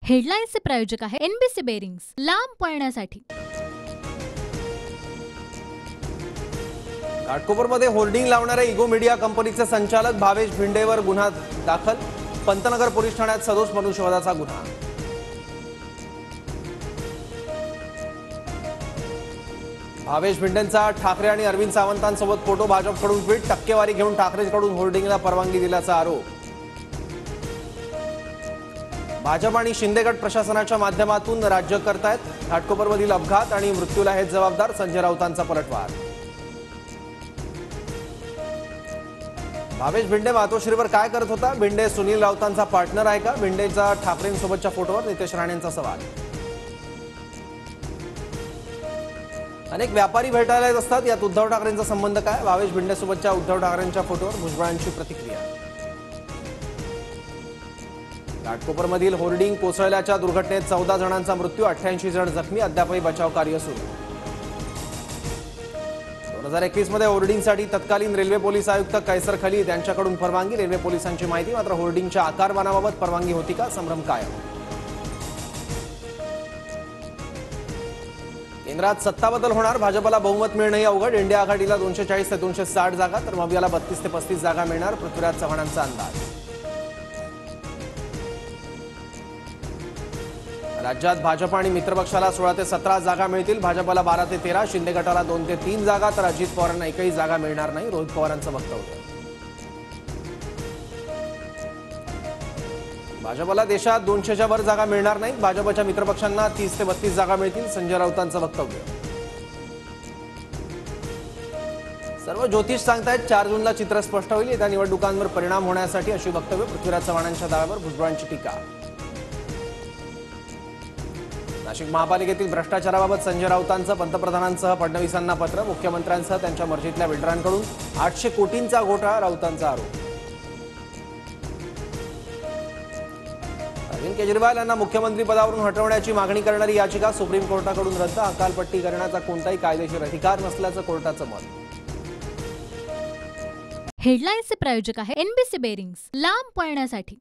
हेडलाईन्सचे प्रायोजक आहे NBC bearings, लांब पळण्यासाठी। घाटकोपरमध्ये होर्डिंग लावणाऱ्या इगो मीडिया कंपनीचे संचालक भावेश भिंडेवर गुन्हा दाखल। पंतनगर पोलीस ठाण्यात सदोष मनुष्यवधाचा गुन्हा। भावेश भिंडेंचा ठाकरे आणि अरविंद सावंतांसोबत फोटो, भाजपकडून ट्विट, टक्केवारी घेऊन ठाकरेंकडून होर्डिंगला परवानगी दिल्याचा आरोप। भाजप आणि शिंदे गट प्रशासनाच्या माध्यमातून राज्य करतायत। घाटकोपरमधील अपघात आणि मृत्यूला हेच जबाबदार, संजय राऊतांचा पलटवार। भावेश भिंडे मातोश्रीवर काय करत होता? भिंडे सुनील राऊतांचा पार्टनर आहे का? भिंडेचा ठाकरेंसोबतच्या फोटोवर नितेश राणेंचा सवाल। अनेक व्यापारी भेटायला येत असतात, यात उद्धव ठाकरेंचा संबंध काय? भावेश भिंडेसोबतच्या उद्धव ठाकरेंच्या फोटोवर भुजबळांची प्रतिक्रिया। घाटकोपरमधील होर्डिंग कोसळल्याच्या दुर्घटनेत 14 जणांचा मृत्यू, 88 जण जखमी, अद्यापही बचाव कार्य सुरू। 2021 मध्ये होर्डिंगसाठी तत्कालीन रेल्वे पोलीस आयुक्त कैसर खलीद यांच्याकडून परवानगी। रेल्वे पोलिसांची माहिती, मात्र होर्डिंगच्या आकारमानाबाबत परवानगी होती का? संभ्रम कायम। केंद्रात सत्ता बदल होणार, भाजपला बहुमत मिळणंही अवघड। इंडिया आघाडीला 240 ते 260 जागा, तर मवियाला 32 ते 35 जागा मिळणार, पृथ्वीराज चव्हाणांचा अंदाज। राज्यात भाजप आणि मित्रपक्षाला 16 ते 17 जागा मिळतील। भाजपला 12 ते 13, शिंदे गटाला 2 ते 3 जागा, तर अजित पवारांना एकही जागा मिळणार नाही, रोहित पवारांचं वक्तव्य। भाजपला देशात 200च्या वर जागा मिळणार नाहीत, भाजपच्या मित्रपक्षांना 30 ते 32 जागा मिळतील, संजय राऊतांचं वक्तव्य। सर्व ज्योतिष सांगतायत 4 जूनला चित्र स्पष्ट होईल, येत्या निवडणुकांवर परिणाम होण्यासाठी अशी वक्तव्य। पृथ्वीराज चव्हाणांच्या दाव्यावर भुजबळांची टीका। नाशिक महापालिकेतील भ्रष्टाचाराबाबत संजय राऊतांचं पंतप्रधानांसह फडणवीसांना पत्र। मुख्यमंत्र्यांसह त्यांच्या मर्जीतल्या बिल्डरांकडून 800 कोटींचा घोटाळा, राऊतांचा आरोप। अरविंद केजरीवाल यांना मुख्यमंत्री पदावरून हटवण्याची मागणी करणारी याचिका सुप्रीम कोर्टाकडून रद्द। हकालपट्टी करण्याचा कोणताही कायदेशीर अधिकार नसल्याचं कोर्टाचं मत। हेडलाईन्सचे प्रायोजक आहे एनबीसी बेरिंग्स, लांब पळण्यासाठी।